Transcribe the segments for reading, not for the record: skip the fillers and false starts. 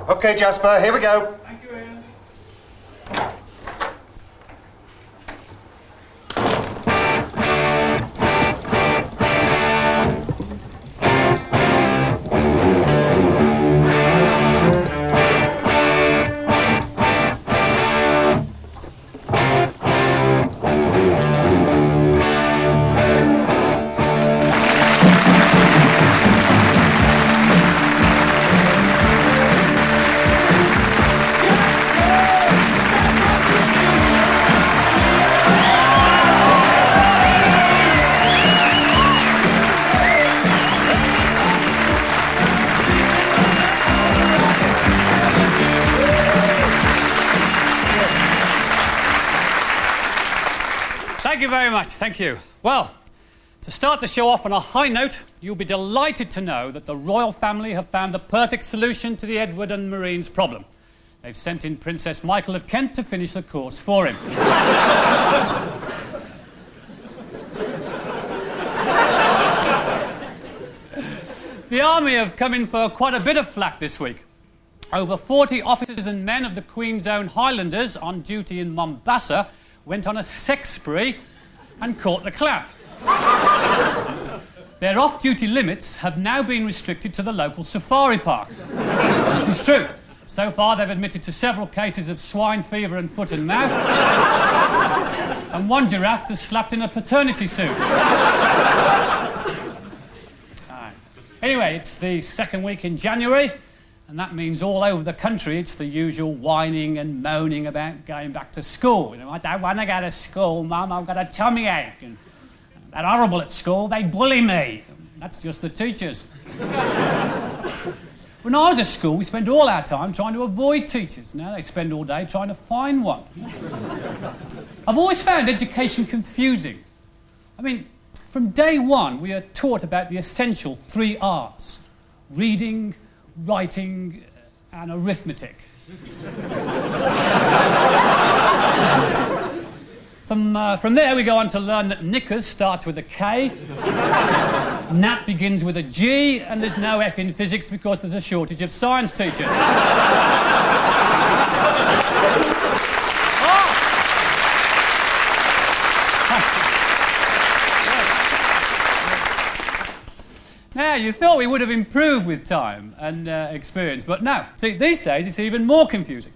OK, Jasper, here we go. Thank you, Ian. Thank you very much, thank you. Well, to start the show off on a high note, you'll be delighted to know that the royal family have found the perfect solution to the Edward and Marine's problem. They've sent in Princess Michael of Kent to finish the course for him. The army have come in for quite a bit of flack this week. Over 40 officers and men of the Queen's Own Highlanders on duty in Mombasa went on a sex spree and caught the clap. Their off-duty limits have now been restricted to the local safari park. This is true. So far, they've admitted to several cases of swine fever and foot and mouth, and one giraffe was slapped in a paternity suit. Anyway, it's the second week in January, and that means all over the country it's the usual whining and moaning about going back to school. You know, I don't want to go to school, Mum, I've got a tummy ache. And they're horrible at school, they bully me. That's just the teachers. When I was at school, we spent all our time trying to avoid teachers. Now they spend all day trying to find one. I've always found education confusing. I mean, from day one, we are taught about the essential 3 R's: reading, writing, and arithmetic. From there, we go on to learn that knickers starts with a K, nat begins with a G, and there's no F in physics because there's a shortage of science teachers. Now, you thought we would have improved with time and experience, but no. See, these days it's even more confusing.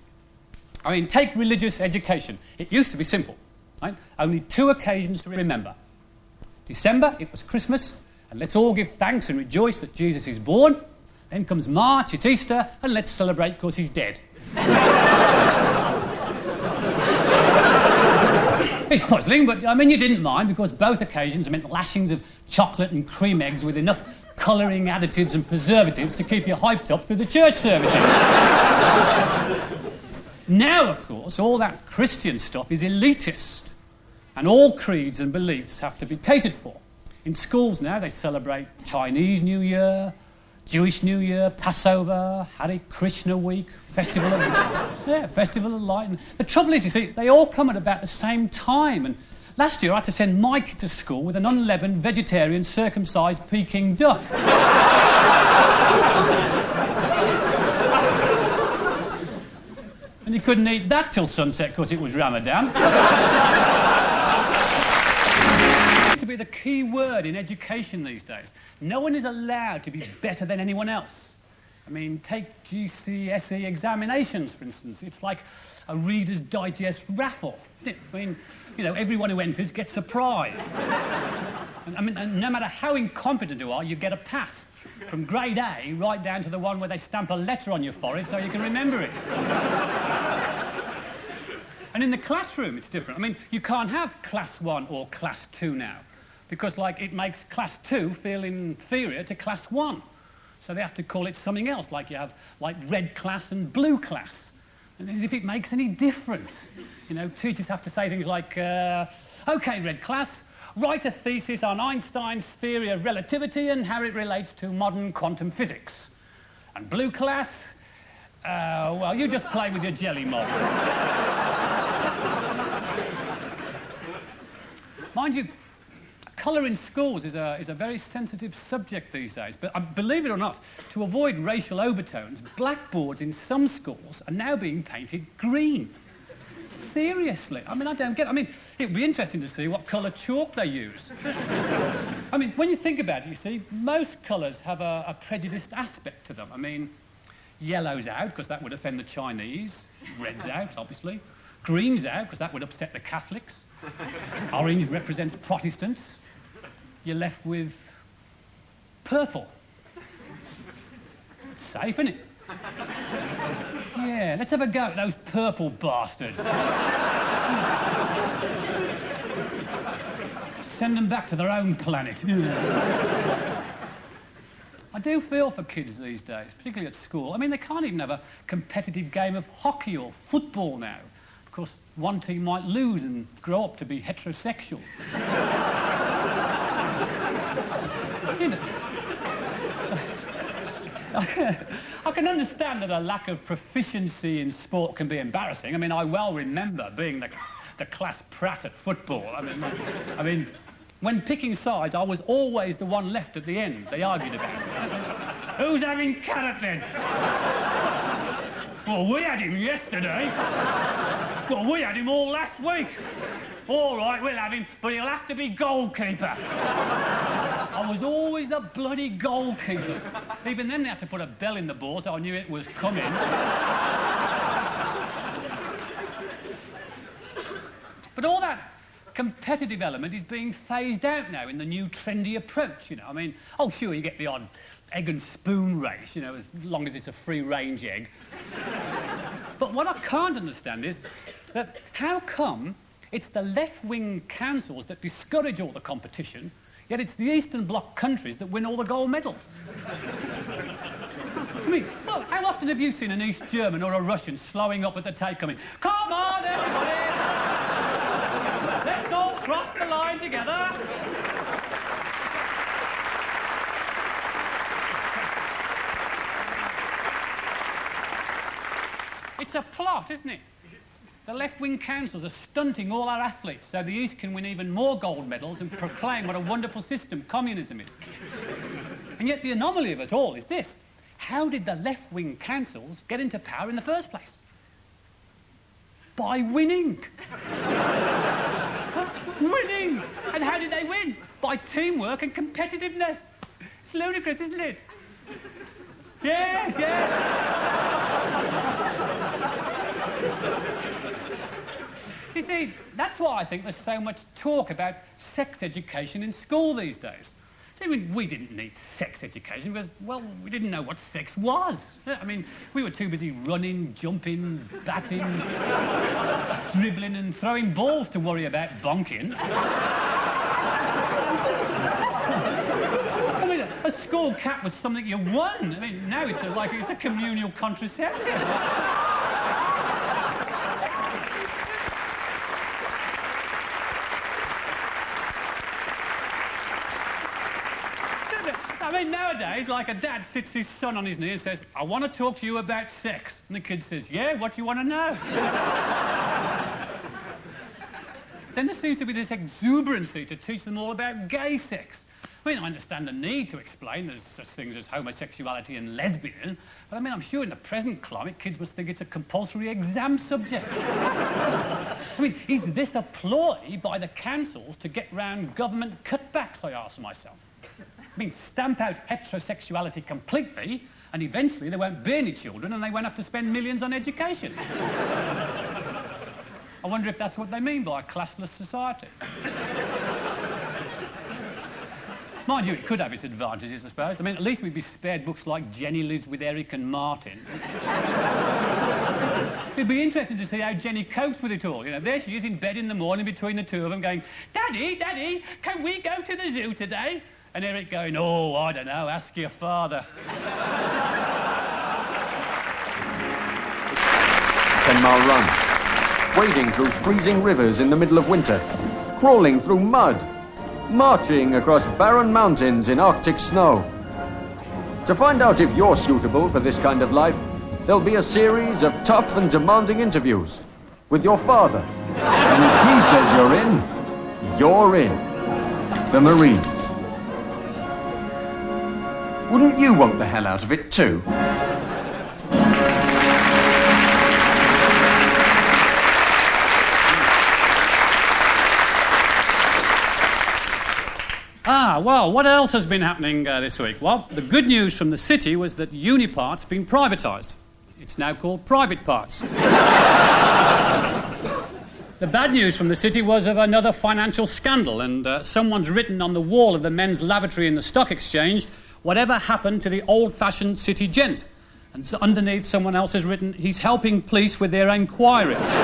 I mean, take religious education. It used to be simple, right? Only 2 occasions to remember. December, it was Christmas, and let's all give thanks and rejoice that Jesus is born. Then comes March, it's Easter, and let's celebrate because he's dead. It's puzzling, but I mean, you didn't mind because both occasions meant lashings of chocolate and cream eggs with enough colouring additives and preservatives to keep you hyped up through the church services. Now, of course, all that Christian stuff is elitist, and all creeds and beliefs have to be catered for. In schools now, they celebrate Chinese New Year, Jewish New Year, Passover, Hare Krishna Week, Festival of Light. And the trouble is, you see, they all come at about the same time. And last year, I had to send my kid to school with an unleavened, vegetarian, circumcised Peking duck. And he couldn't eat that till sunset because it was Ramadan. To be the key word in education these days. No one is allowed to be better than anyone else. I mean, take GCSE examinations, for instance. It's like a Reader's Digest raffle. I mean, you know, everyone who enters gets a prize. And no matter how incompetent you are, you get a pass. From grade A right down to the one where they stamp a letter on your forehead so you can remember it. And in the classroom, it's different. I mean, you can't have class 1 or class 2 now because, like, it makes class 2 feel inferior to class 1. So they have to call it something else, like you have, like, red class and blue class. And as if it makes any difference. You know, teachers have to say things like, OK, red class, write a thesis on Einstein's theory of relativity and how it relates to modern quantum physics. And blue class, well, you just play with your jelly mold. Mind you, Colour in schools is a very sensitive subject these days, but believe it or not, to avoid racial overtones, blackboards in some schools are now being painted green. Seriously. I mean, I don't get it. I mean, it'd be interesting to see what colour chalk they use. I mean, when you think about it, you see, most colours have a prejudiced aspect to them. I mean, yellow's out, because that would offend the Chinese. Red's out, obviously. Green's out, because that would upset the Catholics. Orange represents Protestants. You're left with purple. Safe, isn't it? Yeah, let's have a go at those purple bastards. Send them back to their own planet. I do feel for kids these days, particularly at school. I mean, they can't even have a competitive game of hockey or football now. Of course, one team might lose and grow up to be heterosexual. You know, I can understand that a lack of proficiency in sport can be embarrassing. I mean, I well remember being the class prat at football. I mean, when picking sides, I was always the one left at the end. They argued about it. Who's having Carrott then? Well, we had him yesterday. Well, we had him all last week. All right, we'll have him, but he'll have to be goalkeeper. I was always the bloody goalkeeper. Even then they had to put a bell in the ball so I knew it was coming. But all that competitive element is being phased out now in the new trendy approach, you know. I mean, oh, sure, you get the odd egg and spoon race, you know, as long as it's a free-range egg. But what I can't understand is that how come it's the left-wing councils that discourage all the competition, yet it's the Eastern Bloc countries that win all the gold medals? I mean, well, how often have you seen an East German or a Russian slowing up at the tape coming, "Come on, everybody! Let's all cross the line together!" It's a plot, isn't it? The left-wing councils are stunting all our athletes so the East can win even more gold medals and proclaim what a wonderful system communism is. And yet the anomaly of it all is this. How did the left-wing councils get into power in the first place? By winning. Winning! And how did they win? By teamwork and competitiveness. It's ludicrous, isn't it? Yes, yes. You see, that's why I think there's so much talk about sex education in school these days. See, we didn't need sex education because, well, we didn't know what sex was. I mean, we were too busy running, jumping, batting, dribbling and throwing balls to worry about bonking. I mean, a school cap was something you won. I mean, now it's a communal contraceptive. I mean, nowadays, like a dad sits his son on his knee and says, "I want to talk to you about sex." And the kid says, "Yeah, what do you want to know?" Then there seems to be this exuberancy to teach them all about gay sex. I mean, I understand the need to explain there's such things as homosexuality and lesbian, but I mean, I'm sure in the present climate, kids must think it's a compulsory exam subject. I mean, is this a ploy by the councils to get round government cutbacks, I ask myself? I mean, stamp out heterosexuality completely, and eventually there won't be any children and they won't have to spend millions on education. I wonder if that's what they mean by a classless society. Mind you, it could have its advantages, I suppose. I mean, at least we'd be spared books like Jenny Lives with Eric and Martin. It'd be interesting to see how Jenny copes with it all. You know, there she is in bed in the morning between the two of them going, "Daddy, Daddy, can we go to the zoo today?" And Eric going, "Oh, I don't know, ask your father." 10-mile run, wading through freezing rivers in the middle of winter, crawling through mud, marching across barren mountains in Arctic snow. To find out if you're suitable for this kind of life, there'll be a series of tough and demanding interviews with your father. And if he says you're in, you're in. the Marines. Wouldn't you want the hell out of it too? Well, what else has been happening this week? Well, the good news from the city was that Unipart's been privatised. It's now called Private Parts. The bad news from the city was of another financial scandal, and someone's written on the wall of the men's lavatory in the stock exchange, "Whatever happened to the old-fashioned city gent?" And so underneath, someone else has written, "He's helping police with their inquiries."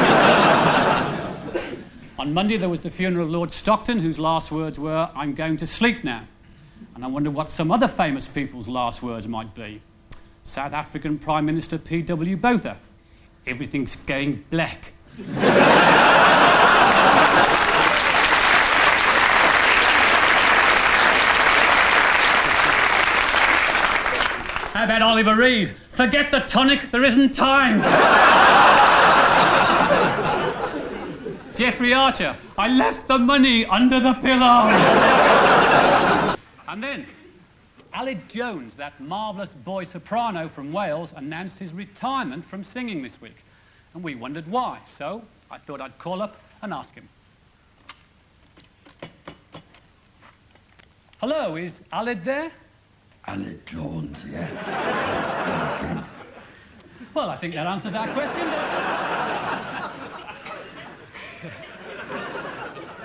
On Monday, there was the funeral of Lord Stockton, whose last words were, "I'm going to sleep now." And I wonder what some other famous people's last words might be. South African Prime Minister P.W. Botha, "Everything's going black." How about Oliver Reed? "Forget the tonic, there isn't time." Jeffrey Archer, "I left the money under the pillow." And then, Aled Jones, that marvellous boy soprano from Wales, announced his retirement from singing this week. And we wondered why. So I thought I'd call up and ask him. Hello, is Aled there? Aled Jones, yeah. Well, I think that answers our question.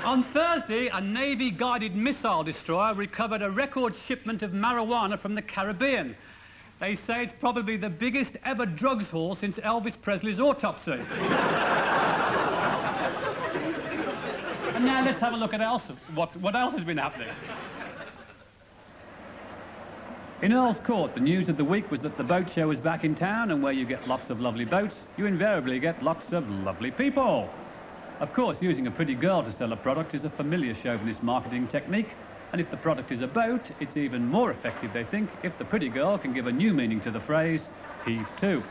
On Thursday, a Navy-guided missile destroyer recovered a record shipment of marijuana from the Caribbean. They say it's probably the biggest ever drugs haul since Elvis Presley's autopsy. And now let's have a look at what else has been happening. In Earl's Court, the news of the week was that the boat show is back in town, and where you get lots of lovely boats, you invariably get lots of lovely people. Of course, using a pretty girl to sell a product is a familiar chauvinist marketing technique, and if the product is a boat, it's even more effective, they think, if the pretty girl can give a new meaning to the phrase, heave to.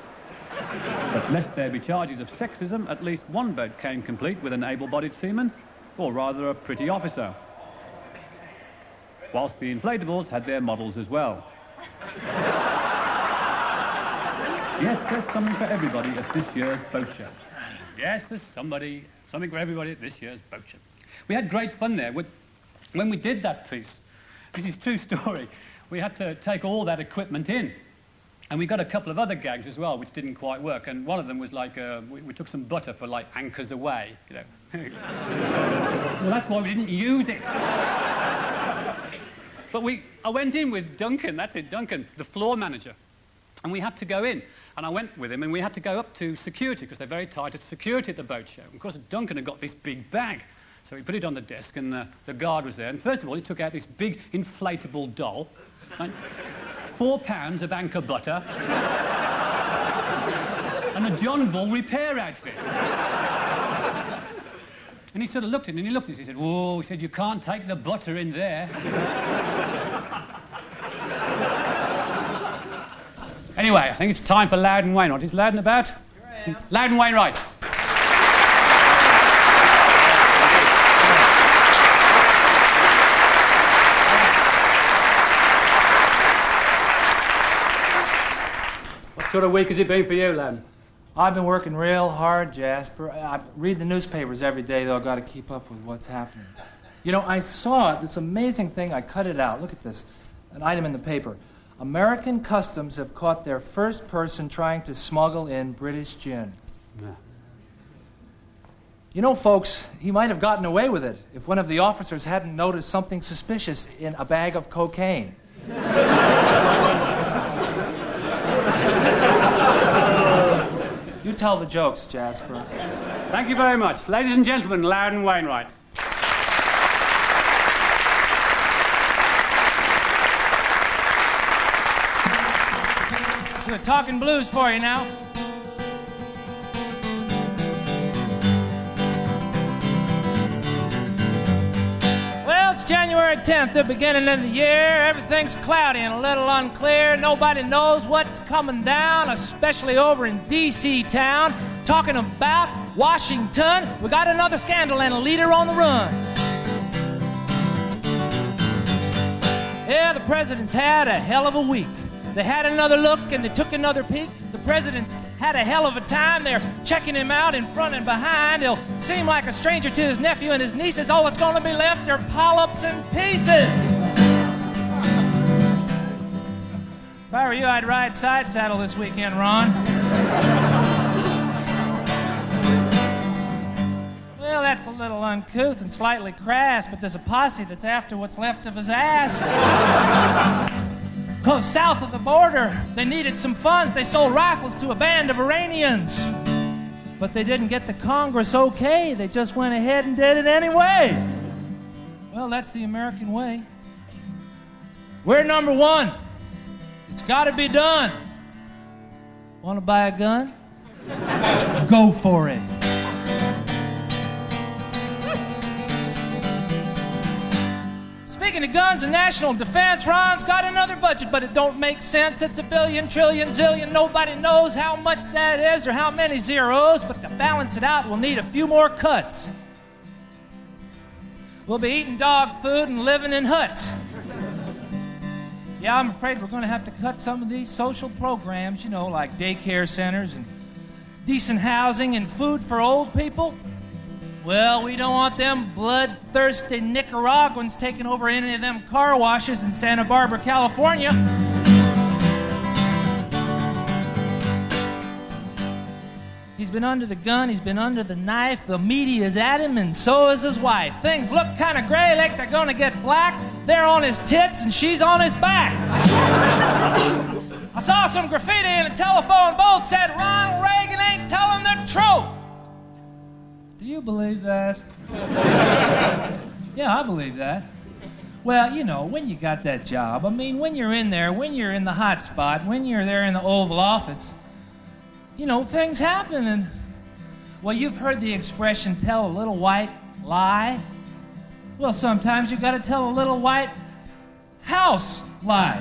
But lest there be charges of sexism, at least one boat came complete with an able-bodied seaman, or rather a pretty officer, whilst the inflatables had their models as well. Yes, there's something for everybody at this year's boat show. Yes, there's something for everybody at this year's boat show. We had great fun there. When we did that piece, this is true story, we had to take all that equipment in. And we got a couple of other gags as well, which didn't quite work. And one of them was like, we took some butter for like anchors away, you know. Well, that's why we didn't use it. But I went in with Duncan, Duncan, the floor manager. And we had to go in. And I went with him, and we had to go up to security, because they're very tight at security at the boat show. And of course, Duncan had got this big bag. So he put it on the desk, and the guard was there. And first of all, he took out this big inflatable doll, and 4 pounds of anchor butter, and a John Bull repair outfit. And he sort of looked at it, and he looked at it, he said, "Whoa," he said, "you can't take the butter in there." Anyway, I think it's time for Loudon Wainwright. Is Loudon about? Sure. Loudon Wainwright. What sort of week has it been for you, Loudon? I've been working real hard, Jasper. I read the newspapers every day, though. I've got to keep up with what's happening. You know, I saw this amazing thing. I cut it out. Look at this. An item in the paper. American customs have caught their first person trying to smuggle in British gin. Yeah. You know, folks, he might have gotten away with it if one of the officers hadn't noticed something suspicious in a bag of cocaine. You tell the jokes, Jasper. Thank you very much. Ladies and gentlemen, Loudon Wainwright. We're talking blues for you now. Well, it's January 10th, the beginning of the year. Everything's cloudy and a little unclear. Nobody knows what's coming down, especially over in D.C. town. Talking about Washington, we got another scandal and a leader on the run. Yeah, the presidents had a hell of a week. They had another look and they took another peek. The president's had a hell of a time. They're checking him out in front and behind. He'll seem like a stranger to his nephew and his nieces. All that's going to be left are polyps and pieces. If I were you, I'd ride side saddle this weekend, Ron. Well, that's a little uncouth and slightly crass, but there's a posse that's after what's left of his ass. Because south of the border, they needed some funds. They sold rifles to a band of Iranians. But they didn't get the Congress okay. They just went ahead and did it anyway. Well, that's the American way. We're number one. It's got to be done. Want to buy a gun? Go for it. Speaking of guns and national defense, Ron's got another budget, but it don't make sense. It's a billion, trillion, zillion. Nobody knows how much that is or how many zeros, but to balance it out, we'll need a few more cuts. We'll be eating dog food and living in huts. Yeah, I'm afraid we're going to have to cut some of these social programs, you know, like daycare centers and decent housing and food for old people. Well, we don't want them bloodthirsty Nicaraguans taking over any of them car washes in Santa Barbara, California. He's been under the gun, he's been under the knife, the media's at him, and so is his wife. Things look kind of gray, like they're going to get black. They're on his tits, and she's on his back. I saw some graffiti in a telephone booth said, Ronald Reagan ain't telling the truth. Do you believe that? Yeah, I believe that. Well, you know, when you got that job, I mean, when you're in there, when you're in the hot spot, when you're there in the Oval Office, you know, things happen. And, well, you've heard the expression, tell a little white lie. Well, sometimes you got to tell a little white house lie.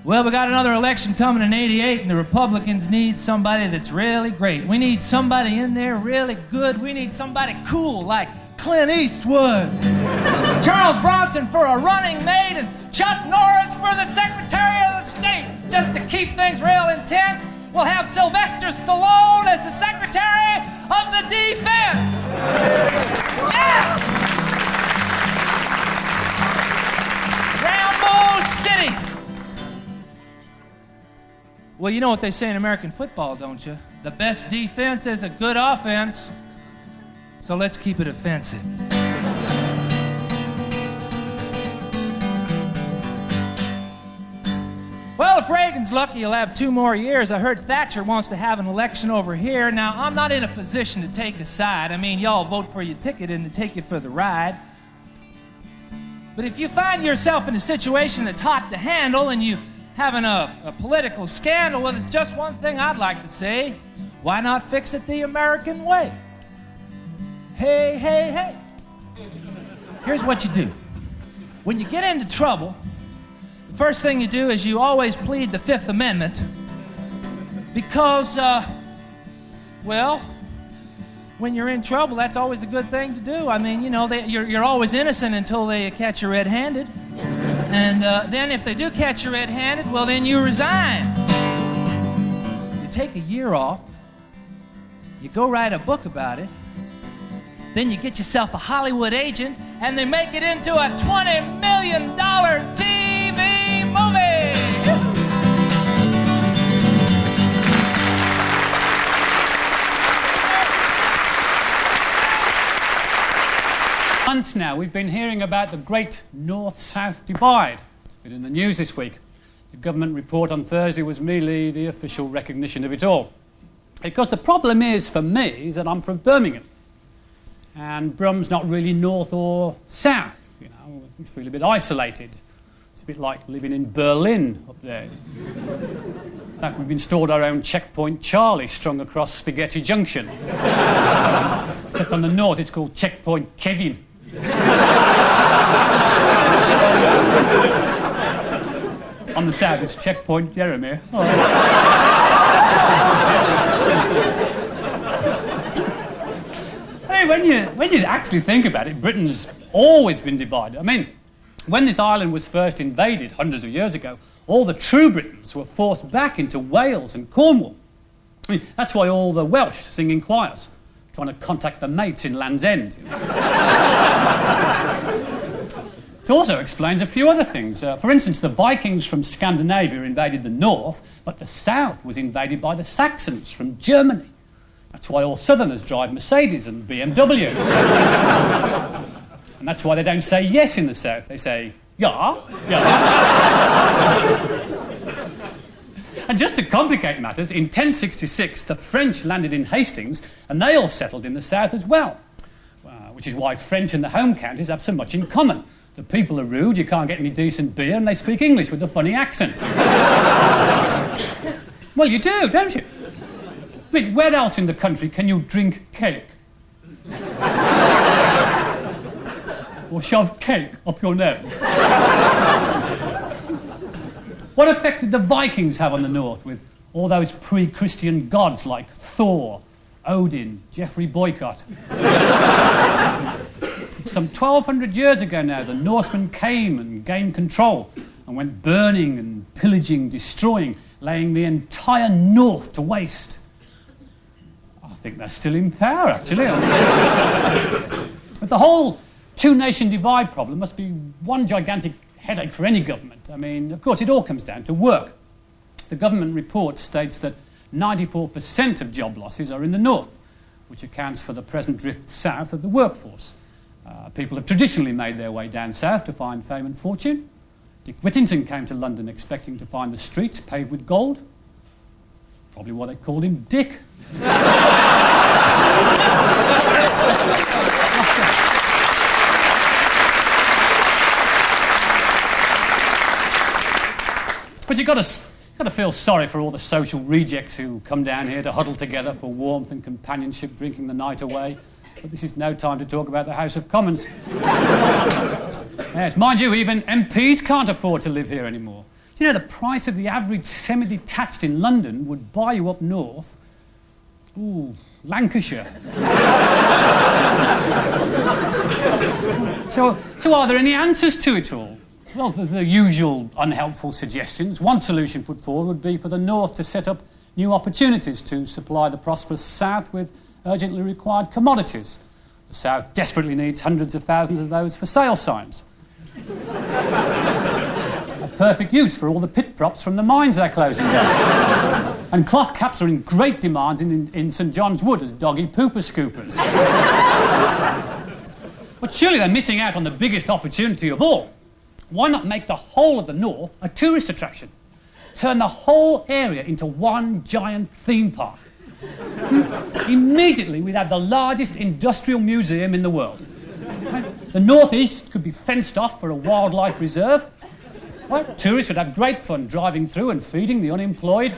Well, we got another election coming in '88, and the Republicans need somebody that's really great. We need somebody in there really good. We need somebody cool like Clint Eastwood. Charles Bronson for a running mate, and Chuck Norris for the Secretary of the State. Just to keep things real intense, we'll have Sylvester Stallone as the Secretary of the Defense. Yeah! Rambo City. Well, you know what they say in American football, don't you? The best defense is a good offense. So let's keep it offensive. Well, if Reagan's lucky, he'll have 2 more years. I heard Thatcher wants to have an election over here. Now, I'm not in a position to take a side. I mean, y'all vote for your ticket and to take you for the ride. But if you find yourself in a situation that's hot to handle and you having a political scandal, well, there's just one thing I'd like to say. Why not fix it the American way? Hey, hey, hey. Here's what you do. When you get into trouble, the first thing you do is you always plead the Fifth Amendment because, well, when you're in trouble, that's always a good thing to do. I mean, you know, you're always innocent until they catch you red-handed. And then if they do catch you red-handed, well, then you resign. You take a year off. You go write a book about it. Then you get yourself a Hollywood agent, and they make it into a $20 million TV movie. Months now, we've been hearing about the great North-South divide. It's been in the news this week. The government report on Thursday was merely the official recognition of it all. Because the problem is, for me, is that I'm from Birmingham. And Brum's not really north or south, you know. We feel a bit isolated. It's a bit like living in Berlin up there. In fact, we've installed our own Checkpoint Charlie strung across Spaghetti Junction. Except on the north, it's called Checkpoint Kevin. On the south, it's Checkpoint Jeremy. Oh. I mean, when you actually think about it, Britain's always been divided. I mean, when this island was first invaded hundreds of years ago, all the true Britons were forced back into Wales and Cornwall. I mean, that's why all the Welsh sing in choirs, trying to contact their mates in Land's End. It also explains a few other things. For instance, the Vikings from Scandinavia invaded the north, but the south was invaded by the Saxons from Germany. That's why all southerners drive Mercedes and BMWs. And that's why they don't say yes in the south. They say, yeah, yeah. And just to complicate matters, in 1066, the French landed in Hastings, and they all settled in the south as well, which is why French and the home counties have so much in common. The people are rude, you can't get any decent beer, and they speak English with a funny accent. Well, you do, don't you? I mean, where else in the country can you drink cake? Or shove cake up your nose? What effect did the Vikings have on the north with all those pre-Christian gods like Thor, Odin, Geoffrey Boycott? Some 1,200 years ago now, the Norsemen came and gained control and went burning and pillaging, destroying, laying the entire north to waste. I think they're still in power, actually. But the whole two-nation divide problem must be one gigantic headache for any government. I mean, of course, it all comes down to work. The government report states that 94% of job losses are in the north, which accounts for the present drift south of the workforce. People have traditionally made their way down south to find fame and fortune. Dick Whittington came to London expecting to find the streets paved with gold. Probably why they called him Dick. But you've got to feel sorry for all the social rejects who come down here to huddle together for warmth and companionship, drinking the night away. But this is no time to talk about the House of Commons. Yes, mind you, even MPs can't afford to live here anymore. Do you know the price of the average semi-detached in London would buy you up north? Ooh, Lancashire. So are there any answers to it all? Well, the usual unhelpful suggestions. One solution put forward would be for the north to set up new opportunities to supply the prosperous south with urgently required commodities. The south desperately needs hundreds of thousands of those for sale signs. A perfect use for all the pit props from the mines they're closing down. And cloth caps are in great demand in St John's Wood as doggy pooper scoopers. But surely they're missing out on the biggest opportunity of all. Why not make the whole of the north a tourist attraction? Turn the whole area into one giant theme park. Immediately we'd have the largest industrial museum in the world. Right? The northeast could be fenced off for a wildlife reserve. Right? Tourists would have great fun driving through and feeding the unemployed.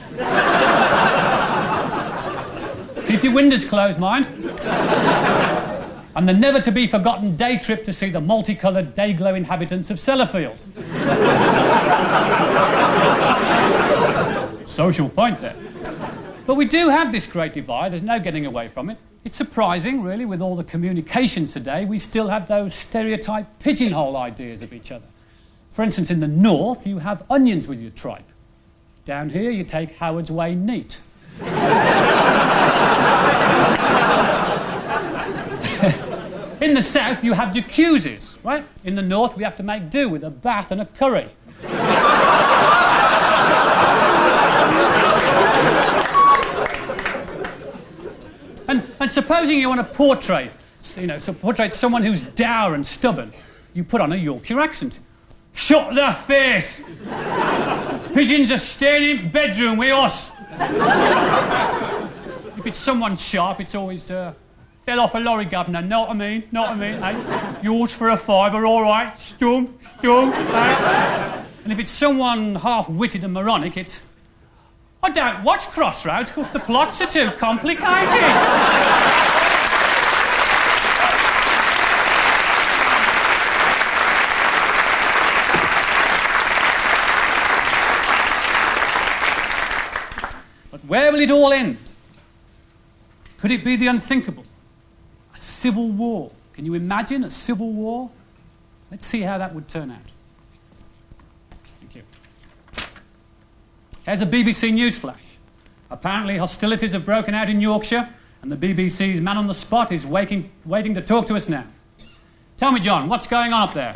Keep your windows closed, mind. And the never-to-be-forgotten day trip to see the multicoloured, day-glow inhabitants of Sellafield. Social point there. But we do have this great divide, there's no getting away from it. It's surprising, really, with all the communications today, we still have those stereotype pigeonhole ideas of each other. For instance, in the north, you have onions with your tripe. Down here, you take Howard's Way neat. In the south, you have jacuzzis, right? In the north, we have to make do with a bath and a curry. And supposing you want to portrait someone who's dour and stubborn, you put on a Yorkshire accent. Shut the face! Pigeons are staying in bedroom with us. If it's someone sharp, it's always fell off a lorry, governor. Know what I mean? Hey? Yours for a fiver, all right. Stum. Hey? And if it's someone half-witted and moronic, it's I don't watch Crossroads because the plots are too complicated. But where will it all end? Could it be the unthinkable? A civil war. Can you imagine a civil war? Let's see how that would turn out. Thank you. Here's a BBC news flash. Apparently hostilities have broken out in Yorkshire, and the BBC's man on the spot is waiting to talk to us now. Tell me, John, what's going on up there?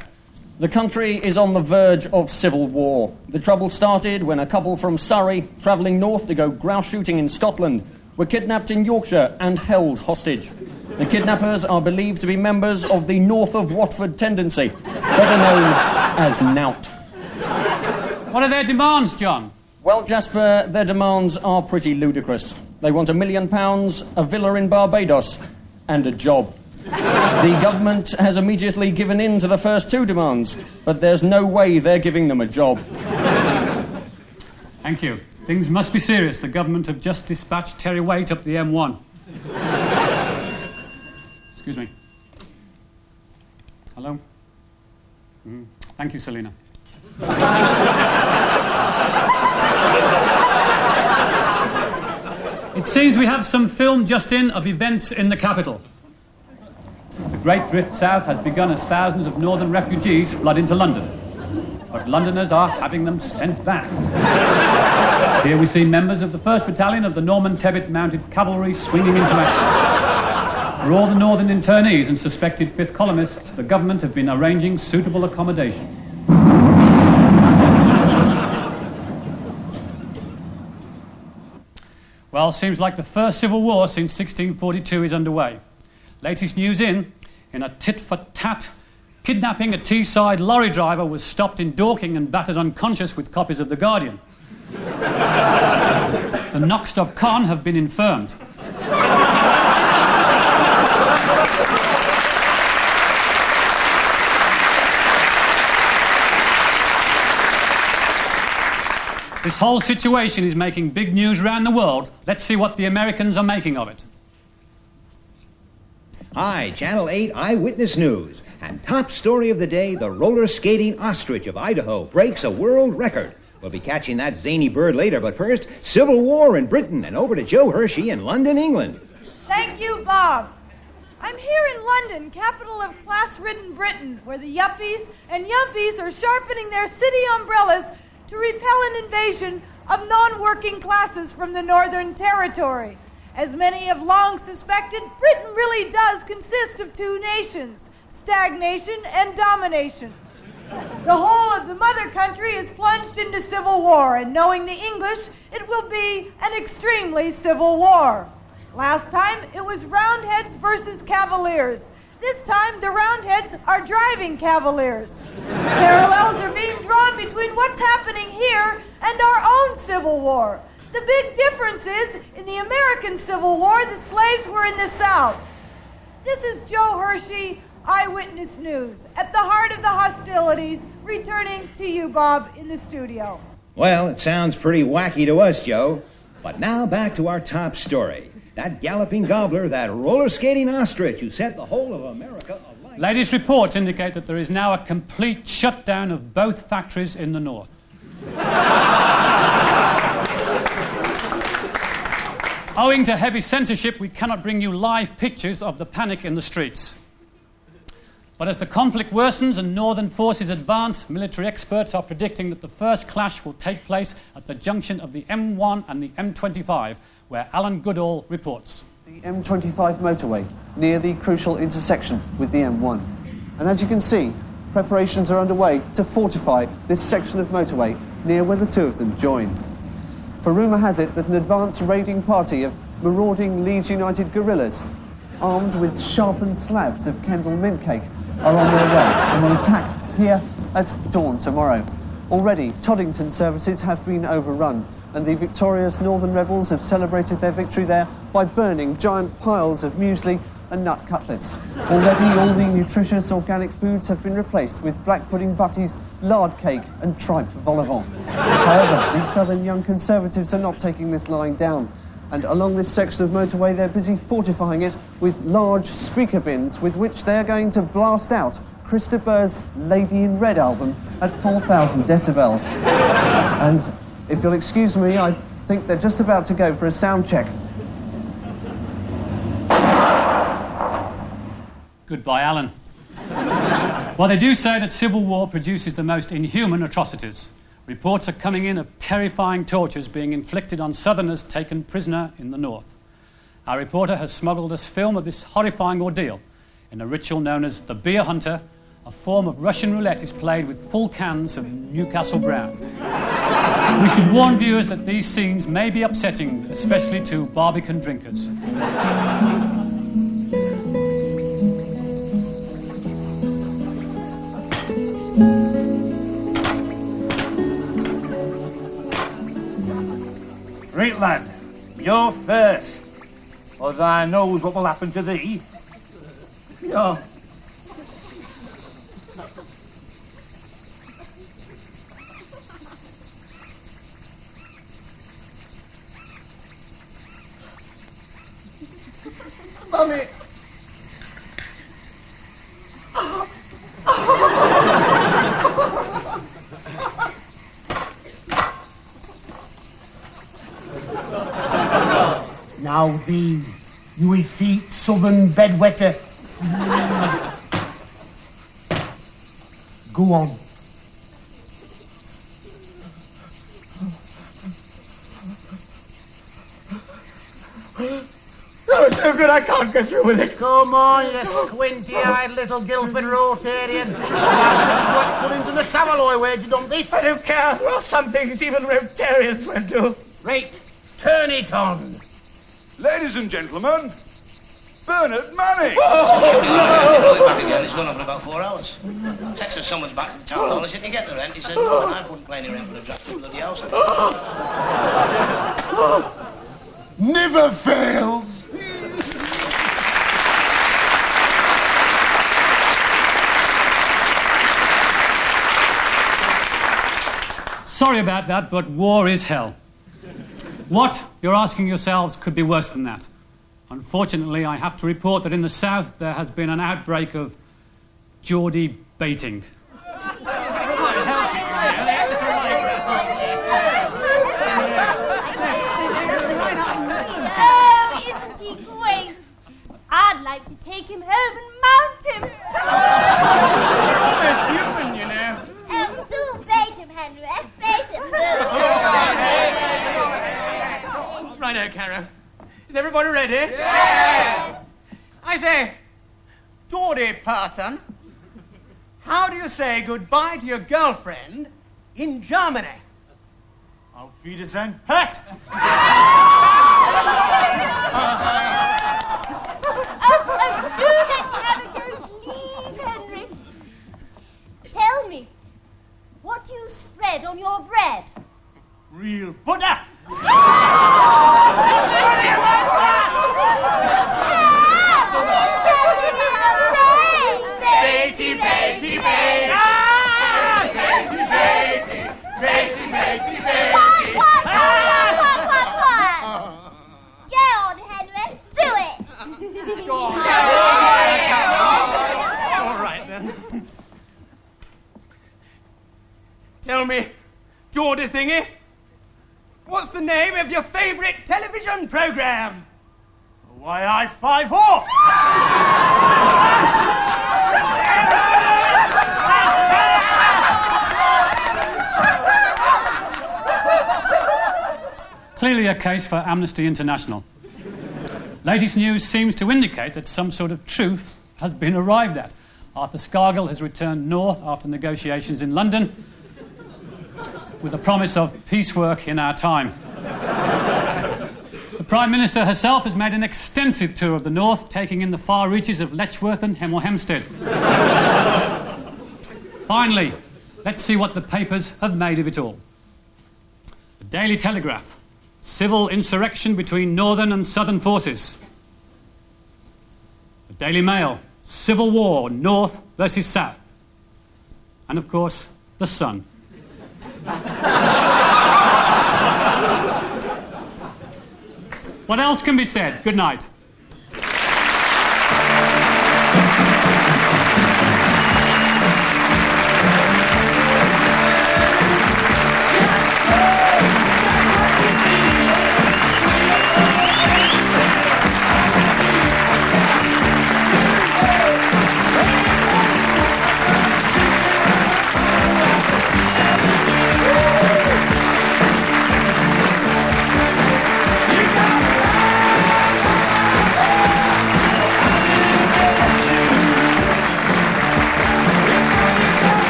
The country is on the verge of civil war. The trouble started when a couple from Surrey, travelling north to go grouse shooting in Scotland, were kidnapped in Yorkshire and held hostage. The kidnappers are believed to be members of the North of Watford tendency, better known as Knout. What are their demands, John? Well, Jasper, their demands are pretty ludicrous. They want £1 million, a villa in Barbados, and a job. The government has immediately given in to the first two demands, but there's no way they're giving them a job. Thank you. Things must be serious. The government have just dispatched Terry Waite up the M1. Excuse me. Hello? Thank you, Selina. It seems we have some film just in of events in the capital. The Great Drift South has begun as thousands of northern refugees flood into London. But Londoners are having them sent back. Here we see members of the 1st Battalion of the Norman Tebbit Mounted Cavalry swinging into action. For all the northern internees and suspected 5th columnists, the government have been arranging suitable accommodation. Well, seems like the first civil war since 1642 is underway. Latest news in a tit-for-tat kidnapping, a Teesside lorry driver was stopped in Dorking and battered unconscious with copies of The Guardian. The Noxt of Con have been infirmed. This whole situation is making big news around the world. Let's see what the Americans are making of it. Hi, Channel 8 Eyewitness News. And top story of the day, the roller skating ostrich of Idaho breaks a world record. We'll be catching that zany bird later, but first, Civil War in Britain, and over to Joe Hershey in London, England. Thank you, Bob. I'm here in London, capital of class-ridden Britain, where the yuppies and yumpies are sharpening their city umbrellas to repel an invasion of non-working classes from the Northern Territory. As many have long suspected, Britain really does consist of two nations, stagnation and domination. The whole of the mother country is plunged into civil war, and knowing the English, it will be an extremely civil war. Last time, it was Roundheads versus Cavaliers. This time, the Roundheads are driving Cavaliers. Parallels are being drawn between what's happening here and our own Civil War. The big difference is, in the American Civil War, the slaves were in the South. This is Joe Hershey, Eyewitness News, at the heart of the hostilities, returning to you, Bob, in the studio. Well, it sounds pretty wacky to us, Joe. But now back to our top story. That galloping gobbler, that roller skating ostrich who set the whole of America alight. Latest reports indicate that there is now a complete shutdown of both factories in the north. Owing to heavy censorship, we cannot bring you live pictures of the panic in the streets. But as the conflict worsens and northern forces advance, military experts are predicting that the first clash will take place at the junction of the M1 and the M25, where Alan Goodall reports. The M25 motorway, near the crucial intersection with the M1. And as you can see, preparations are underway to fortify this section of motorway near where the two of them join. For rumour has it that an advance raiding party of marauding Leeds United guerrillas, armed with sharpened slabs of Kendal mint cake, are on their way and will attack here at dawn tomorrow. Already, Toddington services have been overrun, and the victorious Northern rebels have celebrated their victory there by burning giant piles of muesli and nut cutlets. Already, all the nutritious organic foods have been replaced with black pudding butties, lard cake and tripe vol au vent. However, the Southern Young Conservatives are not taking this lying down, and along this section of motorway they're busy fortifying it with large speaker bins with which they're going to blast out Chris de Burgh's Lady in Red album at 4,000 decibels. And if you'll excuse me, I think they're just about to go for a sound check. Goodbye, Alan. Well, they do say that civil war produces the most inhuman atrocities. Reports are coming in of terrifying tortures being inflicted on Southerners taken prisoner in the North. Our reporter has smuggled us film of this horrifying ordeal in a ritual known as the Beer Hunter. A form of Russian roulette is played with full cans of Newcastle Brown. We should warn viewers that these scenes may be upsetting, especially to Barbican drinkers. Right, lad, you're first, or thou knows what will happen to thee. Yeah. Mummy. Now thee, you effete southern bedwetter. Go on. Oh, so good I can't go through with it. Come on, you squinty-eyed little Guildford Rotarian. What put into the Savalloy where'd you done this? I don't care. Well, some things even Rotarians won't do. Right, turn it on. Ladies and gentlemen, Bernard Manning! Back again. He's gone on for about 4 hours. Texted someone's back to the town hall. He said, "Can you get the rent?" He said, "No, and I wouldn't pay any rent for the drafty bloody house." Never fails. Sorry about that, but war is hell. What, you're asking yourselves, could be worse than that? Unfortunately, I have to report that in the south there has been an outbreak of Geordie baiting. Oh, isn't he great? I'd like to take him home and mount him. Almost human, you know. Oh, do bait him, Henry. Bait him. Righto, Carrott. Is everybody ready? Yes! I say, Geordie Parson, how do you say goodbye to your girlfriend in Germany? Auf Wiedersehen, Pat! Do let Carrott go, please, Henry. Tell me, what do you spread on your bread? Real butter! Batey, Batey, Batey. Batey, Batey, Batey. What? Go on, Henry. Do it. Go on. All right, then. Tell me, Geordie thingy, what's the name of your favourite television programme? Why, I 5-4. Clearly a case for Amnesty International. Latest news seems to indicate that some sort of truce has been arrived at. Arthur Scargill has returned north after negotiations in London with the promise of peace work in our time. The Prime Minister herself has made an extensive tour of the north, taking in the far reaches of Letchworth and Hemel Hempstead. Finally, let's see what the papers have made of it all. The Daily Telegraph. Civil insurrection between northern and southern forces. The Daily Mail. Civil war, north versus south. And, of course, the Sun. What else can be said? Good night.